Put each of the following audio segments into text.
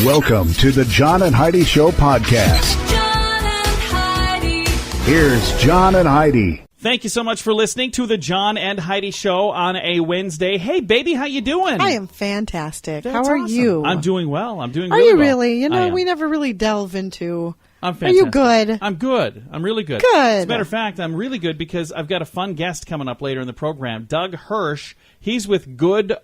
Welcome to the John and Heidi Show podcast. John and Heidi. Here's John and Heidi. Thank you so much for listening to the John and Heidi Show on a Wednesday. Hey, baby, how you doing? I am fantastic. That's How are awesome. you? I'm doing well. I'm doing Are really you well. really? You I know, am. we never really delve into... I'm Are fantastic. you good? I'm good. I'm really good. Good. As a matter of fact, I'm really good because I've got a fun guest coming up later in the program. Doug Hirsch. He's with GoodRx.com.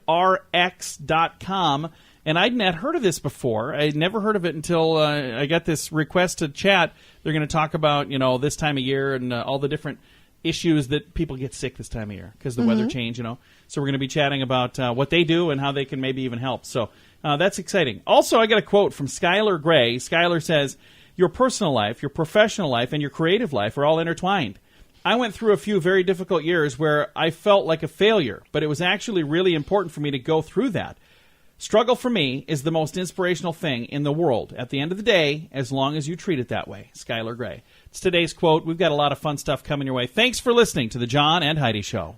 And I'd not heard of this before. I'd never heard of it until I got this request to chat. They're going to talk about, you know, this time of year and all the different issues that people get sick this time of year because the weather change, you know. So we're going to be chatting about what they do and how they can maybe even help. So that's exciting. Also, I got a quote from Skylar Gray. Skylar says, "Your personal life, your professional life, and your creative life are all intertwined. I went through a few very difficult years where I felt like a failure, but it was actually really important for me to go through that. Struggle for me is the most inspirational thing in the world at the end of the day, as long as you treat it that way." Skylar Gray. It's today's quote. We've got a lot of fun stuff coming your way. Thanks for listening to the John and Heidi Show.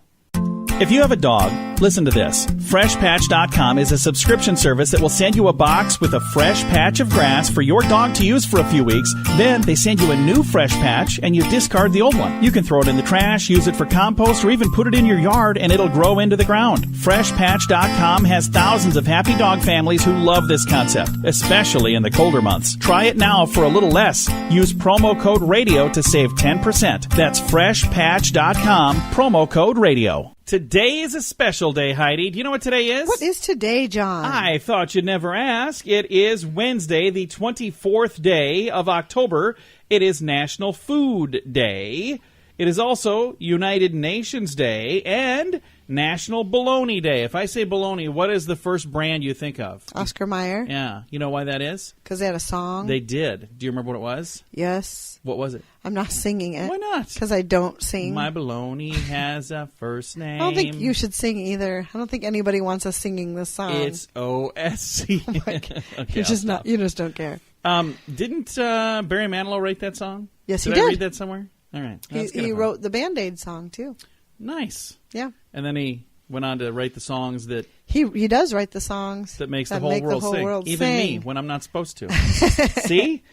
If you have a dog, listen to this. FreshPatch.com is a subscription service that will send you a box with a fresh patch of grass for your dog to use for a few weeks. Then they send you a new fresh patch and you discard the old one. You can throw it in the trash, use it for compost, or even put it in your yard and it'll grow into the ground. FreshPatch.com has thousands of happy dog families who love this concept, especially in the colder months. Try it now for a little less. Use promo code RADIO to save 10%. That's FreshPatch.com, promo code RADIO. Today is a special day, Heidi. Do you know what today is? What is today, John? I thought you'd never ask. It is Wednesday, the 24th day of October. It is National Food Day. It is also United Nations Day and National Bologna Day. If I say bologna, what is the first brand you think of? Oscar Mayer? Yeah. You know why that is? Because they had a song? They did. Do you remember what it was? Yes. What was it? I'm not singing it. Why not? Because I don't sing. My bologna has a first name. I don't think you should sing either. I don't think anybody wants us singing this song. It's OSC. Oh my God. Okay, You just don't care. Didn't Barry Manilow write that song? Yes, did he I did. read that somewhere? All right. That's kinda He fun. wrote the Band-Aid song, too. Nice. Yeah. And then he went on to write the songs that He does write the songs makes the that whole make world the whole sing. world Even sing. me, when I'm not supposed to. See?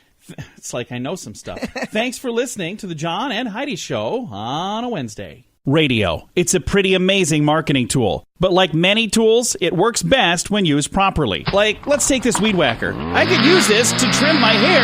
It's like I know some stuff. Thanks for listening to the John and Heidi Show on a Wednesday. Radio. It's a pretty amazing marketing tool. But like many tools, it works best when used properly. Like, let's take this weed whacker. I could use this to trim my hair.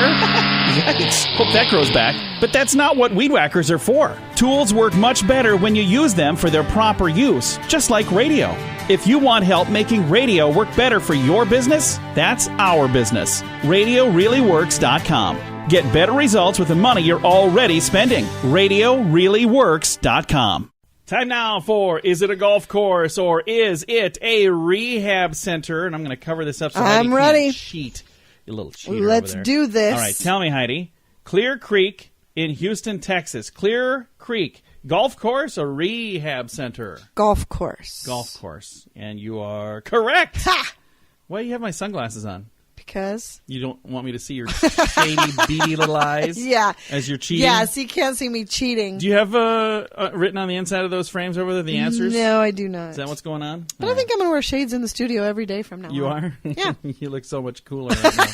Yikes. Hope that grows back. But that's not what weed whackers are for. Tools work much better when you use them for their proper use, just like radio. If you want help making radio work better for your business, that's our business. RadioReallyWorks.com. Get better results with the money you're already spending. RadioReallyWorks.com. Time now for Is It a Golf Course or Is It a Rehab Center? And I'm going to cover this up so I'm Heidi ready. can't cheat. You little cheater Let's over there. do this. All right, tell me, Heidi. Clear Creek in Houston, Texas. Clear Creek. Golf course or rehab center? Golf course. Golf course. And you are correct. Ha! Why do you have my sunglasses on? Because? You don't want me to see your shady, beady little eyes? Yeah. As you're cheating? Yes, you can't see me cheating. Do you have written on the inside of those frames over there the answers? No, I do not. Is that what's going on? But I think I'm going to wear shades in the studio every day from now on. You are? Yeah. You look so much cooler right now.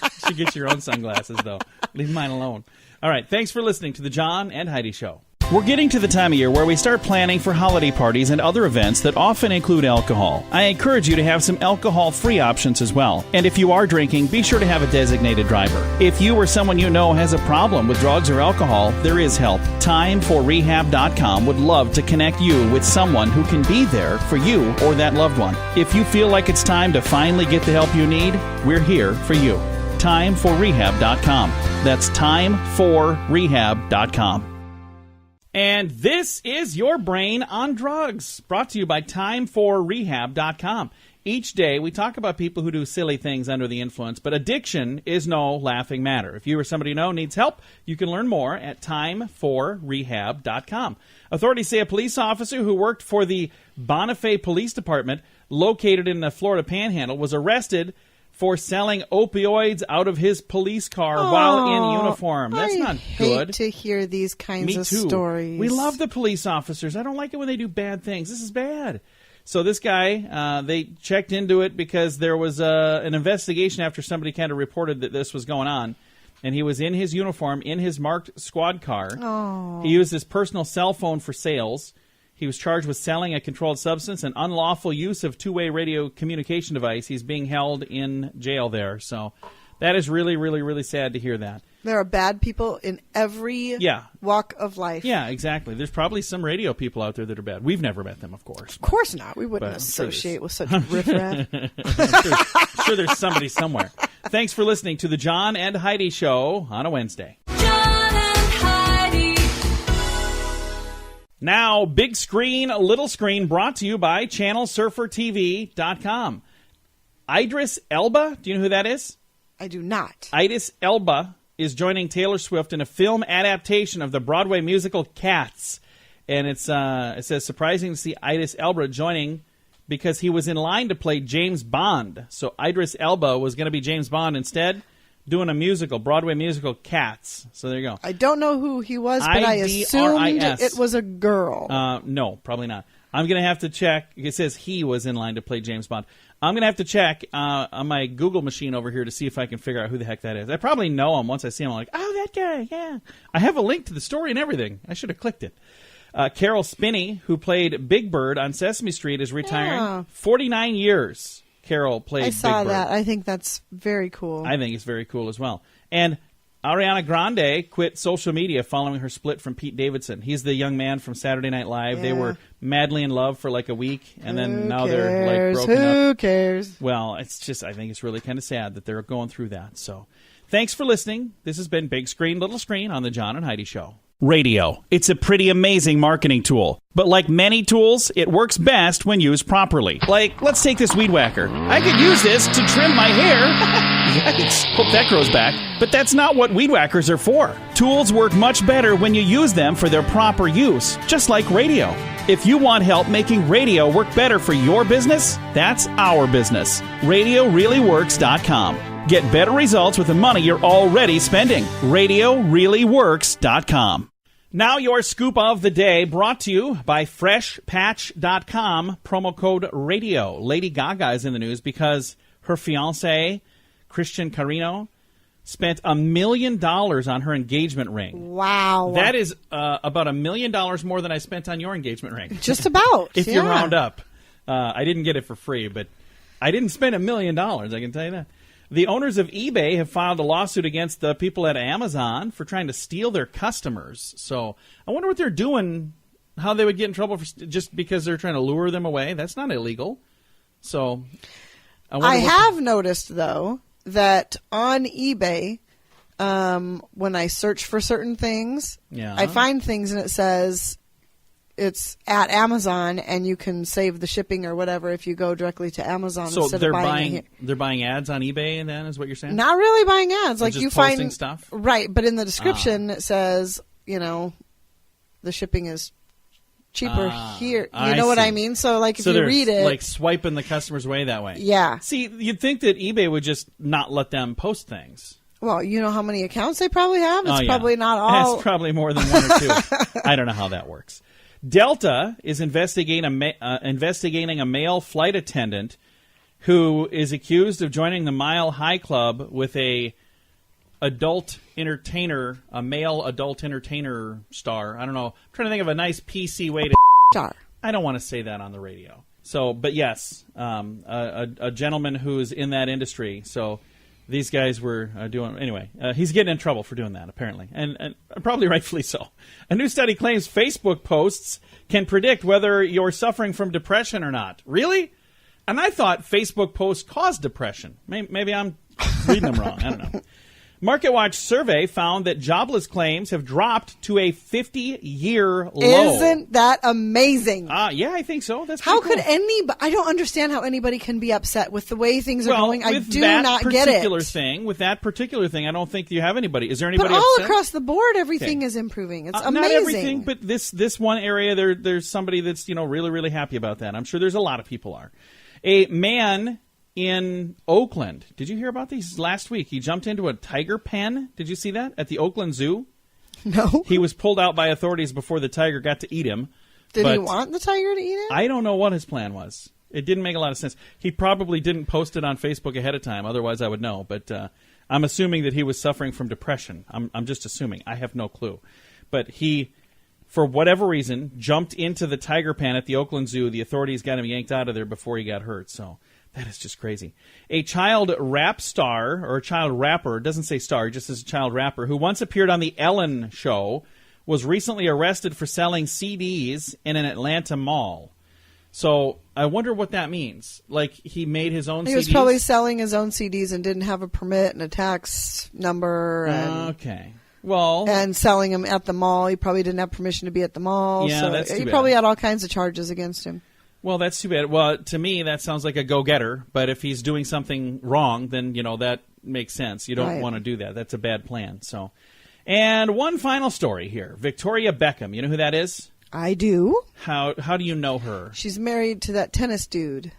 You should get your own sunglasses, though. Leave mine alone. All right. Thanks for listening to the John and Heidi Show. We're getting to the time of year where we start planning for holiday parties and other events that often include alcohol. I encourage you to have some alcohol-free options as well. And if you are drinking, be sure to have a designated driver. If you or someone you know has a problem with drugs or alcohol, there is help. TimeForRehab.com would love to connect you with someone who can be there for you or that loved one. If you feel like it's time to finally get the help you need, we're here for you. TimeForRehab.com. That's TimeForRehab.com. And this is Your Brain on Drugs, brought to you by TimeForRehab.com. Each day, we talk about people who do silly things under the influence, but addiction is no laughing matter. If you or somebody you know needs help, you can learn more at TimeForRehab.com. Authorities say a police officer who worked for the Bonifay Police Department, located in the Florida Panhandle, was arrested for selling opioids out of his police car while in uniform. That's not good. I hate to hear these kinds Me of too. stories. We love the police officers. I don't like it when they do bad things. This is bad. So this guy, they checked into it because there was an investigation after somebody kind of reported that this was going on. And he was in his uniform, in his marked squad car. Oh. He used his personal cell phone for sales. He was charged with selling a controlled substance and unlawful use of two-way radio communication device. He's being held in jail there. So that is really, really, really sad to hear that. There are bad people in every walk of life. Yeah, exactly. There's probably some radio people out there that are bad. We've never met them, of course. Of course not. We wouldn't But I'm sure associate with such riffraff. I'm sure there's somebody somewhere. Thanks for listening to the John and Heidi Show on a Wednesday. John and Heidi. Now, big screen, little screen, brought to you by ChannelSurferTV.com. Idris Elba, do you know who that is? I do not. Idris Elba is joining Taylor Swift in a film adaptation of the Broadway musical Cats. And it says, surprising to see Idris Elba joining because he was in line to play James Bond. So Idris Elba was going to be James Bond instead, doing a musical, Broadway musical Cats. So there you go. I don't know who he was, but I assumed it was a girl. No, probably not. I'm going to have to check. It says he was in line to play James Bond. I'm going to have to check on my Google machine over here to see if I can figure out who the heck that is. I probably know him. Once I see him, I'm like, oh, that guy, yeah. I have a link to the story and everything. I should have clicked it. Carol Spinney, who played Big Bird on Sesame Street, is retiring. Yeah. 49 years Carol played Big Bird. I saw that. I think that's very cool. I think it's very cool as well. And Ariana Grande quit social media following her split from Pete Davidson. He's the young man from Saturday Night Live. Yeah. They were madly in love for like a week, and then now Who they're like cares? broken up. Who cares? Well, it's just, I think it's really kind of sad that they're going through that. So thanks for listening. This has been Big Screen, Little Screen on the John and Heidi Show. Radio. It's a pretty amazing marketing tool. But like many tools, it works best when used properly. Like, let's take this weed whacker. I could use this to trim my hair. Yikes. Hope that grows back. But that's not what weed whackers are for. Tools work much better when you use them for their proper use, just like radio. If you want help making radio work better for your business, that's our business. RadioReallyWorks.com. Get better results with the money you're already spending. RadioReallyWorks.com. Now your scoop of the day, brought to you by FreshPatch.com, promo code RADIO. Lady Gaga is in the news because her fiancé, Christian Carino, spent $1 million on her engagement ring. Wow. That is about $1 million more than I spent on your engagement ring. Just about. If you round up. I didn't get it for free, but I didn't spend $1 million, I can tell you that. The owners of eBay have filed a lawsuit against the people at Amazon for trying to steal their customers. So I wonder what they're doing, how they would get in trouble for just because they're trying to lure them away. That's not illegal. So I have noticed, though, that on eBay, when I search for certain things, I find things and it says it's at Amazon, and you can save the shipping or whatever if you go directly to Amazon instead of buying it here. They're buying ads on eBay, and then is what you're saying? Not really buying ads. Like just you posting find stuff, right? But in the description it says, the shipping is cheaper here. You know what I mean? So like if you read it, like swiping the customers away that way. Yeah. See, you'd think that eBay would just not let them post things. Well, you know how many accounts they probably have? It's probably not all. It's probably more than one or two. I don't know how that works. Delta is investigating a male flight attendant who is accused of joining the Mile High Club with a male adult entertainer star. I don't know. I'm trying to think of a nice PC way to star. I don't want to say that on the radio. So, but yes, a gentleman who's in that industry. So these guys were doing anyway. He's getting in trouble for doing that, apparently, and probably rightfully so. A new study claims Facebook posts can predict whether you're suffering from depression or not. Really? And I thought Facebook posts caused depression. Maybe I'm reading them wrong. I don't know. MarketWatch survey found that jobless claims have dropped to a 50-year low. Isn't that amazing? Yeah, I think so. That's how pretty could cool. anybody? I don't understand how anybody can be upset with the way things are going. I do that not get it. With that particular thing, I don't think you have anybody. Is there anybody But all upset? across the board, everything is improving. It's amazing. Not everything, but this one area, there's somebody that's really, really happy about that. I'm sure there's a lot of people are. A man in Oakland. Did you hear about these last week? He jumped into a tiger pen. Did you see that? At the Oakland Zoo? No. He was pulled out by authorities before the tiger got to eat him. Did he want the tiger to eat it? I don't know what his plan was. It didn't make a lot of sense. He probably didn't post it on Facebook ahead of time. Otherwise, I would know. But I'm assuming that he was suffering from depression. I'm just assuming. I have no clue. But he, for whatever reason, jumped into the tiger pen at the Oakland Zoo. The authorities got him yanked out of there before he got hurt. So that is just crazy. A child rap star, or a child rapper, it doesn't say star, it just says a child rapper, who once appeared on The Ellen Show, was recently arrested for selling CDs in an Atlanta mall. So I wonder what that means. Like, he made his own CDs? He was probably selling his own CDs and didn't have a permit and a tax number. Okay. Well, and selling them at the mall. He probably didn't have permission to be at the mall. Yeah, so that's too he bad. probably had all kinds of charges against him. Well, that's too bad. Well, to me, that sounds like a go-getter. But if he's doing something wrong, then, that makes sense. You don't want to do that. That's a bad plan. So, and one final story here. Victoria Beckham. You know who that is? I do. How do you know her? She's married to that tennis dude.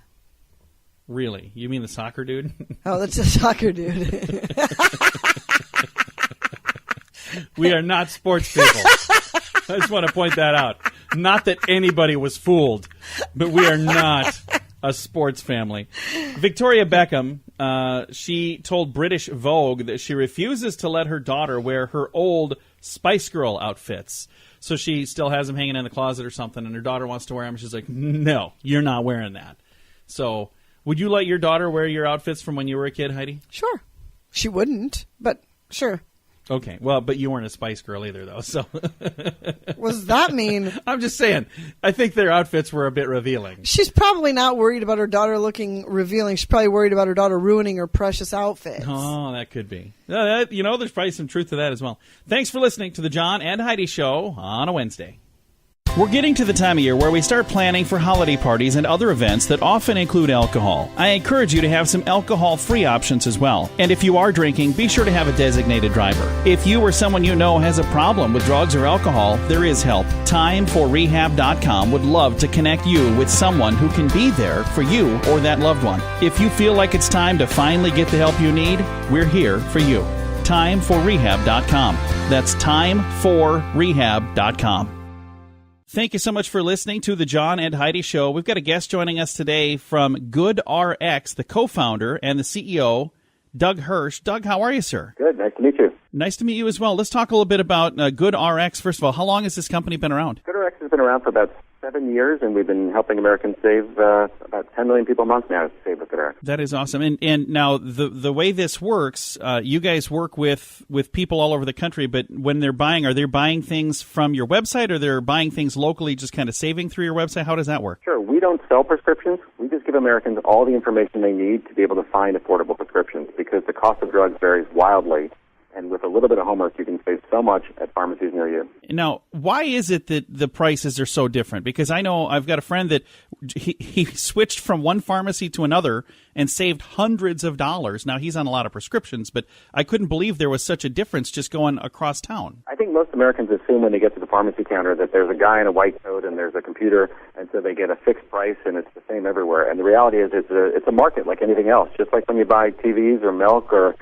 Really? You mean the soccer dude? Oh, that's a soccer dude. We are not sports people. I just want to point that out. Not that anybody was fooled, but we are not a sports family. Victoria Beckham, she told British Vogue that she refuses to let her daughter wear her old Spice Girl outfits. So she still has them hanging in the closet or something, and her daughter wants to wear them. She's like, no, you're not wearing that. So would you let your daughter wear your outfits from when you were a kid, Heidi? Sure. She wouldn't, but sure. Okay. Well, but you weren't a Spice Girl either, though. So what does that mean? I'm just saying, I think their outfits were a bit revealing. She's probably not worried about her daughter looking revealing. She's probably worried about her daughter ruining her precious outfits. Oh, that could be. There's probably some truth to that as well. Thanks for listening to the John and Heidi Show on a Wednesday. We're getting to the time of year where we start planning for holiday parties and other events that often include alcohol. I encourage you to have some alcohol-free options as well. And if you are drinking, be sure to have a designated driver. If you or someone you know has a problem with drugs or alcohol, there is help. TimeForRehab.com would love to connect you with someone who can be there for you or that loved one. If you feel like it's time to finally get the help you need, we're here for you. TimeForRehab.com. That's TimeForRehab.com. Thank you so much for listening to the John and Heidi Show. We've got a guest joining us today from GoodRx, the co-founder and the CEO, Doug Hirsch. Doug, how are you, sir? Good. Nice to meet you. Nice to meet you as well. Let's talk a little bit about GoodRx. First of all, how long has this company been around? GoodRx has been around for about 7 years, and we've been helping Americans save about 10 million people a month now to save with GoodRx. That is awesome. And now the way this works, you guys work with people all over the country, but when they're buying, are they buying things from your website, or they're buying things locally, just kind of saving through your website? How does that work? Sure. We don't sell prescriptions. We just give Americans all the information they need to be able to find affordable prescriptions, because the cost of drugs varies wildly. And with a little bit of homework, you can save so much at pharmacies near you. Now, why is it that the prices are so different? Because I know I've got a friend that he switched from one pharmacy to another and saved hundreds of dollars. Now, he's on a lot of prescriptions, but I couldn't believe there was such a difference just going across town. I think most Americans assume when they get to the pharmacy counter that there's a guy in a white coat and there's a computer, and so they get a fixed price and it's the same everywhere. And the reality is it's a market like anything else. Just like when you buy TVs or milk or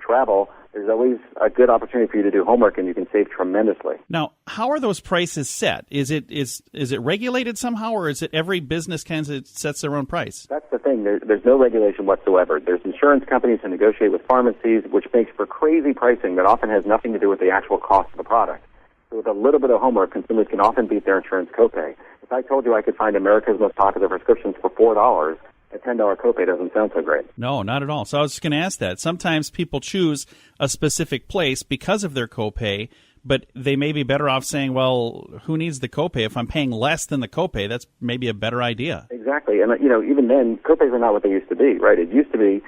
travel, there's always a good opportunity for you to do homework, and you can save tremendously. Now, how are those prices set? Is it regulated somehow, or is it every business kind of sets their own price? That's the thing. There's no regulation whatsoever. There's insurance companies who negotiate with pharmacies, which makes for crazy pricing that often has nothing to do with the actual cost of the product. So with a little bit of homework, consumers can often beat their insurance copay. If I told you I could find America's most popular prescriptions for $4, a $10 copay doesn't sound so great. No, not at all. So I was just going to ask that. Sometimes people choose a specific place because of their copay, but they may be better off saying, well, who needs the copay? If I'm paying less than the copay, that's maybe a better idea. Exactly. And, even then, copays are not what they used to be, right? It used to be,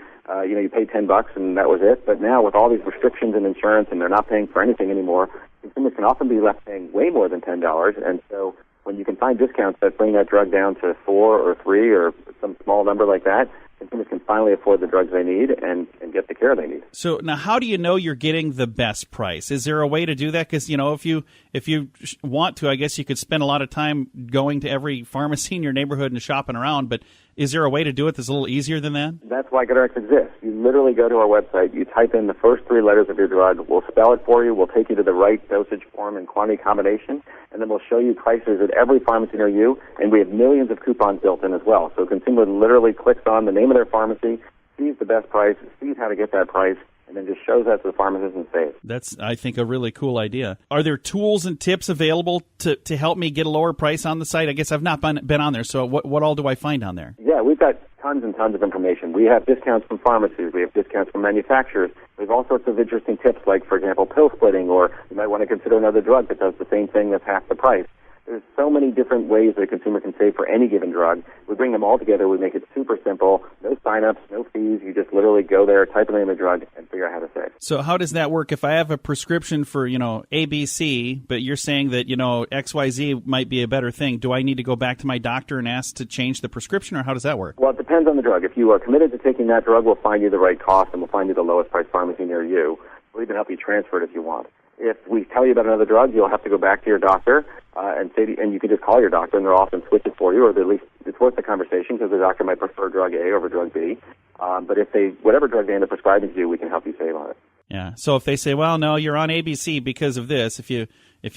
you paid $10 and that was it. But now with all these restrictions and insurance and they're not paying for anything anymore, consumers can often be left paying way more than $10. And so when you can find discounts that bring that drug down to 4 or 3 or some small number like that, consumers can finally afford the drugs they need and get the care they need. So now, how do you know you're getting the best price? Is there a way to do that? Because, if you want to, I guess you could spend a lot of time going to every pharmacy in your neighborhood and shopping around. But Is there a way to do it that's a little easier than that? That's why GoodRx exists. You literally go to our website, you type in the first 3 letters of your drug, we'll spell it for you, we'll take you to the right dosage form and quantity combination, and then we'll show you prices at every pharmacy near you, and we have millions of coupons built in as well. So a consumer literally clicks on the name of their pharmacy, sees the best price, sees how to get that price, and then just shows that to the pharmacist and saves. That's, I think, a really cool idea. Are there tools and tips available to help me get a lower price on the site? I guess I've not been on there, so what all do I find on there? Yeah, we've got tons and tons of information. We have discounts from pharmacies. We have discounts from manufacturers. We have all sorts of interesting tips, like, for example, pill splitting, or you might want to consider another drug that does the same thing that's half the price. There's so many different ways that a consumer can save for any given drug. We bring them all together. We make it super simple. No sign-ups, no fees. You just literally go there, type in the name of the drug, and figure out how to save. So how does that work? If I have a prescription for, ABC, but you're saying that, XYZ might be a better thing, do I need to go back to my doctor and ask to change the prescription, or how does that work? Well, it depends on the drug. If you are committed to taking that drug, we'll find you the right cost, and we'll find you the lowest price pharmacy near you. We'll even help you transfer it if you want. If we tell you about another drug, you'll have to go back to your doctor and you can just call your doctor, and they'll often switch it for you, or at least it's worth the conversation because the doctor might prefer drug A over drug B. But whatever drug they end up prescribing to you, we can help you save on it. Yeah. So if they say, well, no, you're on ABC because of this, if you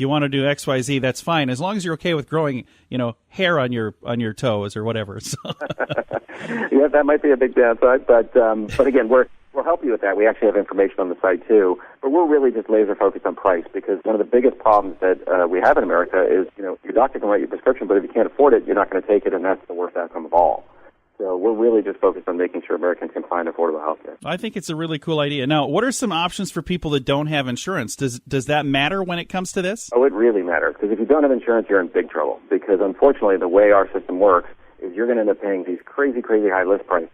want to do XYZ, that's fine, as long as you're okay with growing, hair on your toes or whatever. So. Yeah, that might be a big downside, but again, we'll help you with that. We actually have information on the site, too. But we're really just laser-focused on price, because one of the biggest problems that we have in America is, your doctor can write you a prescription, but if you can't afford it, you're not going to take it, and that's the worst outcome of all. So we're really just focused on making sure Americans can find affordable health care. I think it's a really cool idea. Now, what are some options for people that don't have insurance? Does that matter when it comes to this? Oh, it really matters, because if you don't have insurance, you're in big trouble, because unfortunately the way our system works is you're going to end up paying these crazy, crazy high list prices.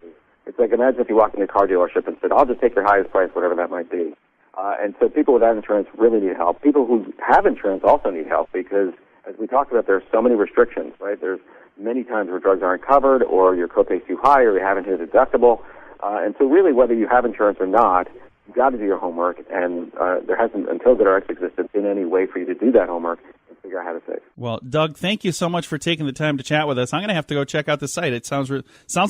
It's like, imagine if you walked into a car dealership and said, I'll just take your highest price, whatever that might be. And so people without insurance really need help. People who have insurance also need help because, as we talked about, there's so many restrictions, right? There's many times where drugs aren't covered, or your copay's too high, or you haven't hit a deductible. And so really, whether you have insurance or not, you've got to do your homework, and there hasn't, until GoodRx existed, been any way for you to do that homework and figure out how to save. Well, Doug, thank you so much for taking the time to chat with us. I'm going to have to go check out the site. It sounds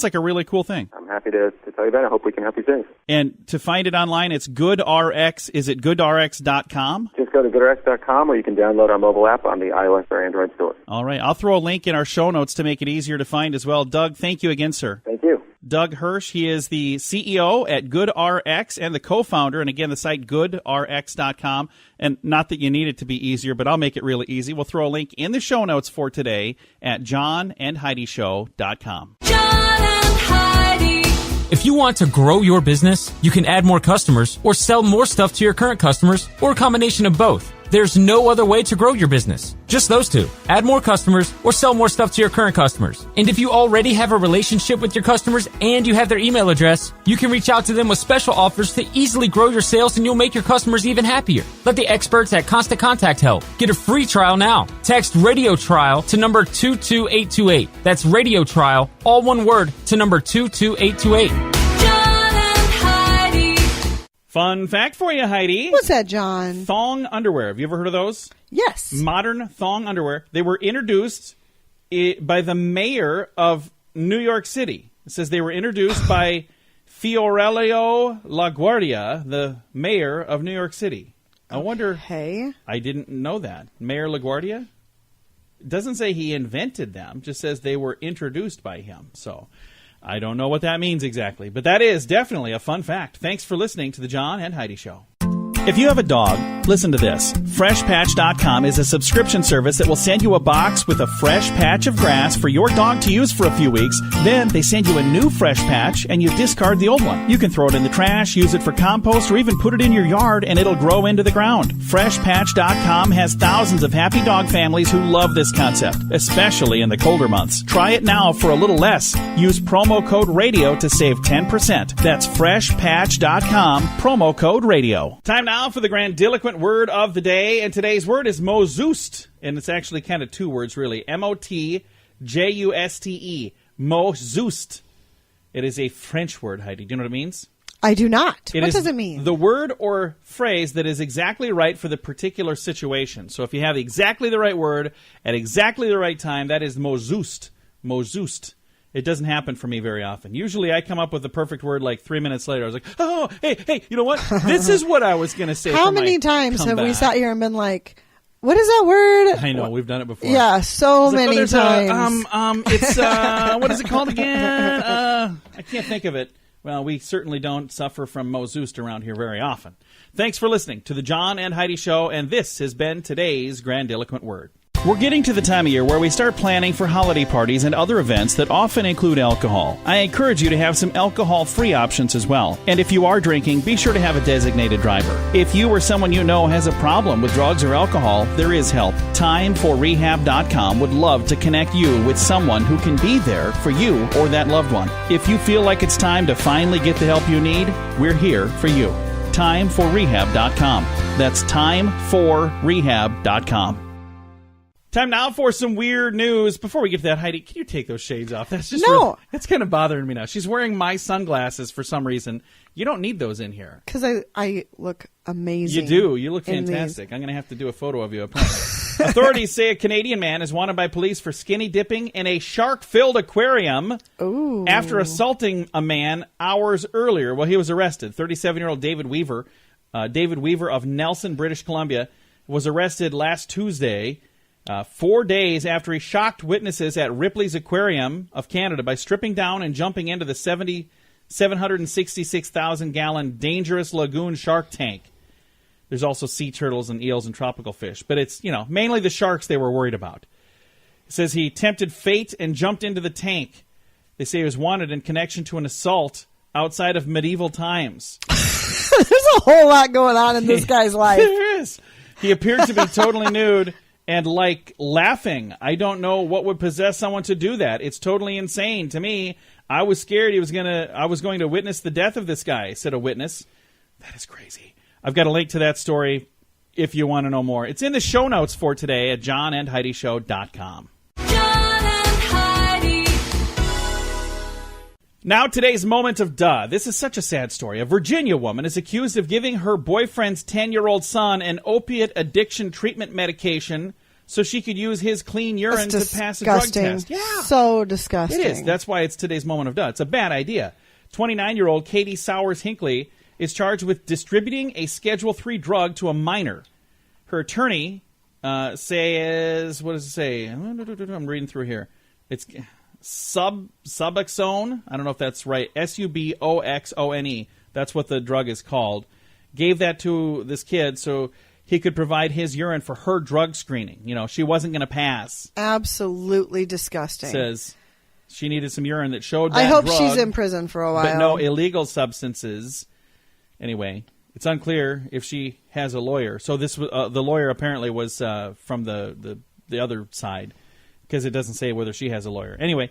like a really cool thing. I'm happy to tell you that. I hope we can help you save. And to find it online, it's GoodRx. Is it GoodRx.com? Just go to GoodRx.com, or you can download our mobile app on the iOS or Android store. All right. I'll throw a link in our show notes to make it easier to find as well. Doug, thank you again, sir. Thank you. Doug Hirsch, he is the CEO at GoodRx and the co-founder, and again, the site GoodRx.com. And not that you need it to be easier, but I'll make it really easy. We'll throw a link in the show notes for today at JohnandHeidiShow.com. John and Heidi. If you want to grow your business, you can add more customers or sell more stuff to your current customers, or a combination of both. There's no other way to grow your business. Just those two. Add more customers or sell more stuff to your current customers. And if you already have a relationship with your customers and you have their email address, you can reach out to them with special offers to easily grow your sales, and you'll make your customers even happier. Let the experts at Constant Contact help. Get a free trial now. Text Radio Trial to number 22828. That's Radio Trial, all one word, to number 22828. Fun fact for you, Heidi. What's that, John? Thong underwear. Have you ever heard of those? Yes. Modern thong underwear. They were introduced by the mayor of New York City. It says they were introduced by Fiorello LaGuardia, the mayor of New York City. I wonder. Hey. I didn't know that. Mayor LaGuardia? It doesn't say he invented them. Just says they were introduced by him. So I don't know what that means exactly, but that is definitely a fun fact. Thanks for listening to the John and Heidi Show. If you have a dog, listen to this. FreshPatch.com is a subscription service that will send you a box with a fresh patch of grass for your dog to use for a few weeks. Then they send you a new fresh patch, and you discard the old one. You can throw it in the trash, use it for compost, or even put it in your yard, and it'll grow into the ground. FreshPatch.com has thousands of happy dog families who love this concept, especially in the colder months. Try it now for a little less. Use promo code RADIO to save 10%. That's FreshPatch.com, promo code RADIO. Time now for the grandiloquent word of the day, and today's word is Mozust, and it's actually kind of two words, really. Motjuste. Mozust. It is a French word, Heidi. Do you know what it means? I do not. What does it mean? The word or phrase that is exactly right for the particular situation. So if you have exactly the right word at exactly the right time, that is Mozust. Mozust. It doesn't happen for me very often. Usually I come up with the perfect word like 3 minutes later. I was like, oh, hey, you know what? This is what I was going to say. How many times have we sat here and been like, what is that word? I know, we've done it before. Yeah, so many times. It's, what is it called again? I can't think of it. Well, we certainly don't suffer from Mosoost around here very often. Thanks for listening to the John and Heidi Show, and this has been today's Grandiloquent Word. We're getting to the time of year where we start planning for holiday parties and other events that often include alcohol. I encourage you to have some alcohol-free options as well. And if you are drinking, be sure to have a designated driver. If you or someone you know has a problem with drugs or alcohol, there is help. TimeForRehab.com would love to connect you with someone who can be there for you or that loved one. If you feel like it's time to finally get the help you need, we're here for you. TimeForRehab.com. That's TimeForRehab.com. Time now for some weird news. Before we get to that, Heidi, can you take those shades off? That's just that's kind of bothering me now. She's wearing my sunglasses for some reason. You don't need those in here. Because I look amazing. You do. You look fantastic. I'm going to have to do a photo of you, apparently. Authorities say a Canadian man is wanted by police for skinny dipping in a shark-filled aquarium after assaulting a man hours earlier. Well, he was arrested. 37-year-old David Weaver of Nelson, British Columbia, was arrested last Tuesday, 4 days after he shocked witnesses at Ripley's Aquarium of Canada by stripping down and jumping into the 766,000-gallon dangerous lagoon shark tank. There's also sea turtles and eels and tropical fish, but it's, mainly the sharks they were worried about. It says he tempted fate and jumped into the tank. They say he was wanted in connection to an assault outside of medieval times. There's a whole lot going on in this guy's life. There is. He appeared to be totally nude and laughing. I don't know what would possess someone to do that. It's totally insane to me. I was scared I was going to witness the death of this guy, said a witness. That is crazy. I've got a link to that story if you want to know more. It's in the show notes for today at johnandheidishow.com. John and Heidi. Now today's moment of duh. This is such a sad story. A Virginia woman is accused of giving her boyfriend's 10-year-old son an opiate addiction treatment medication so she could use his clean urine to pass a drug test. Yeah. So disgusting. It is. That's why it's today's moment of duh. It's a bad idea. 29-year-old Katie Sowers Hinckley is charged with distributing a Schedule III drug to a minor. Her attorney says, what does it say? I'm reading through here. It's Suboxone. I don't know if that's right. Suboxone. That's what the drug is called. Gave that to this kid so he could provide his urine for her drug screening. She wasn't going to pass. Absolutely disgusting. Says she needed some urine that showed that I hope drug, she's in prison for a while. But no illegal substances. Anyway, it's unclear if she has a lawyer. So this the lawyer apparently was from the other side, because it doesn't say whether she has a lawyer. Anyway,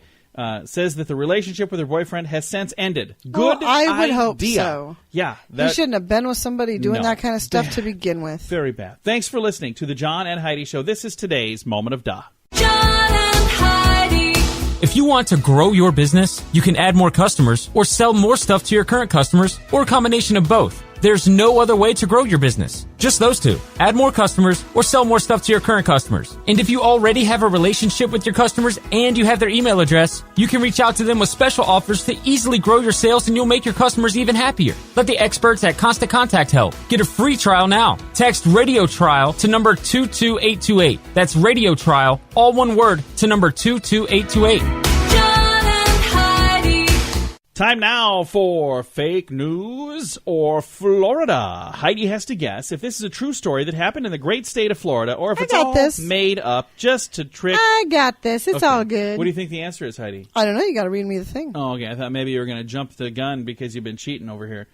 says that the relationship with her boyfriend has since ended. Good idea. I would hope so. Yeah. You shouldn't have been with somebody doing that kind of stuff to begin with. Very bad. Thanks for listening to the John and Heidi Show. This is today's Moment of Duh. John and Heidi. If you want to grow your business, you can add more customers or sell more stuff to your current customers or a combination of both. There's no other way to grow your business. Just those two. Add more customers or sell more stuff to your current customers. And if you already have a relationship with your customers and you have their email address, you can reach out to them with special offers to easily grow your sales, and you'll make your customers even happier. Let the experts at Constant Contact help. Get a free trial now. Text Radio Trial to number 22828. That's Radio Trial, all one word, to number 22828. Time now for fake news or Florida. Heidi has to guess if this is a true story that happened in the great state of Florida or if it's all made up just to trick. I got this. It's all good. What do you think the answer is, Heidi? I don't know. You got to read me the thing. Oh, okay. I thought maybe you were going to jump the gun because you've been cheating over here.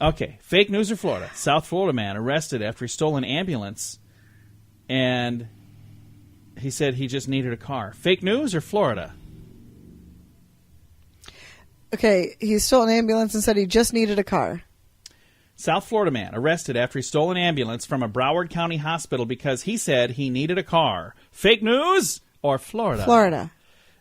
Okay. Fake news or Florida. South Florida man arrested after he stole an ambulance and he said he just needed a car. Fake news or Florida? Okay, he stole an ambulance and said he just needed a car. South Florida man arrested after he stole an ambulance from a Broward County hospital because he said he needed a car. Fake news or Florida? Florida.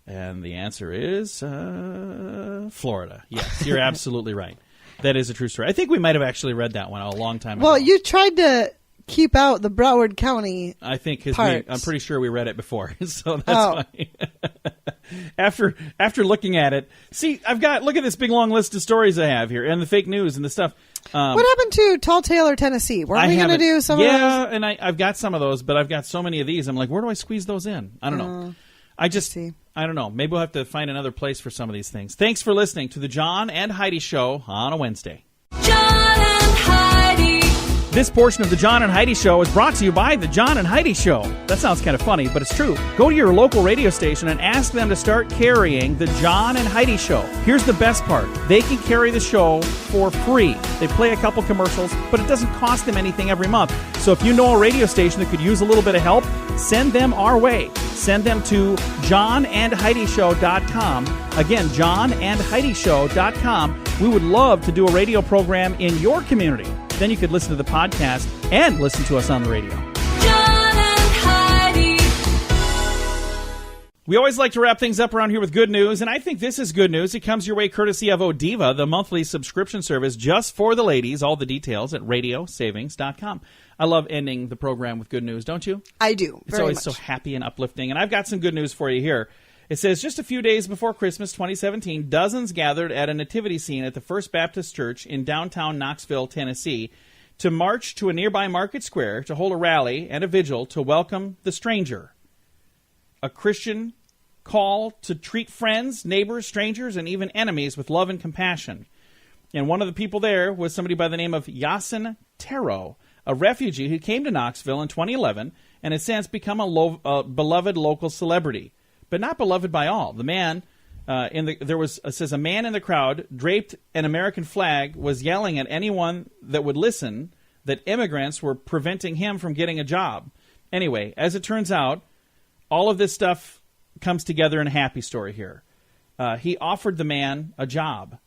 And the answer is Florida. Yes, you're absolutely right. That is a true story. I think we might have actually read that one a long time ago. Well, you tried to keep out the Broward County I think parts. I'm pretty sure we read it before, so that's why. after looking at it. See, look at this big long list of stories I have here, and the fake news and the stuff. What happened to Tall Tale, Tennessee? Weren't we going to do some of those? Yeah, and I've got some of those, but I've got so many of these. I'm like, where do I squeeze those in? I don't know. I don't know. Maybe we'll have to find another place for some of these things. Thanks for listening to the John and Heidi Show on a Wednesday. John and Heidi. This portion of the John and Heidi Show is brought to you by the John and Heidi Show. That sounds kind of funny, but it's true. Go to your local radio station and ask them to start carrying the John and Heidi Show. Here's the best part. They can carry the show for free. They play a couple commercials, but it doesn't cost them anything every month. So if you know a radio station that could use a little bit of help, send them our way. Send them to johnandheidishow.com. Again, johnandheidishow.com. We would love to do a radio program in your community. Then you could listen to the podcast and listen to us on the radio. John and Heidi. We always like to wrap things up around here with good news, and I think this is good news. It comes your way courtesy of Odiva, the monthly subscription service just for the ladies. All the details at radiosavings.com. I love ending the program with good news, don't you? I do, It's always so happy and uplifting, and I've got some good news for you here. It says, just a few days before Christmas 2017, dozens gathered at a nativity scene at the First Baptist Church in downtown Knoxville, Tennessee, to march to a nearby market square to hold a rally and a vigil to welcome the stranger. A Christian call to treat friends, neighbors, strangers, and even enemies with love and compassion. And one of the people there was somebody by the name of Yasin Taro, a refugee who came to Knoxville in 2011 and has since become a beloved local celebrity. But not beloved by all. The man says a man in the crowd draped an American flag was yelling at anyone that would listen that immigrants were preventing him from getting a job. Anyway, as it turns out, all of this stuff comes together in a happy story here. He offered the man a job.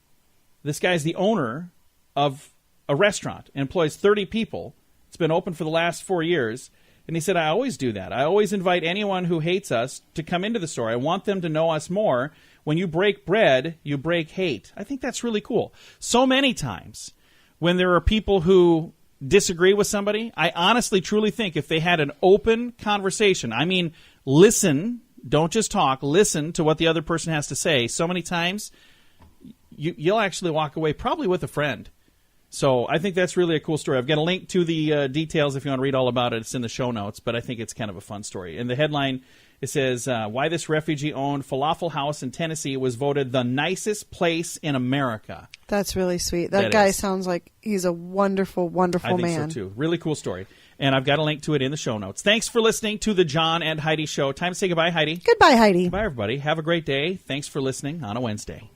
This guy's the owner of a restaurant and employs 30 people. It's been open for the last 4 years. And he said, I always do that. I always invite anyone who hates us to come into the store. I want them to know us more. When you break bread, you break hate. I think that's really cool. So many times when there are people who disagree with somebody, I honestly, truly think if they had an open conversation, I mean, listen, don't just talk, listen to what the other person has to say. So many times you'll actually walk away probably with a friend. So I think that's really a cool story. I've got a link to the details if you want to read all about it. It's in the show notes, but I think it's kind of a fun story. In the headline, it says, why this refugee-owned falafel house in Tennessee was voted the nicest place in America. That's really sweet. That guy sounds like he's a wonderful, wonderful man. I think so, too. Really cool story. And I've got a link to it in the show notes. Thanks for listening to the John and Heidi Show. Time to say goodbye, Heidi. Goodbye, Heidi. Bye, everybody. Have a great day. Thanks for listening on a Wednesday.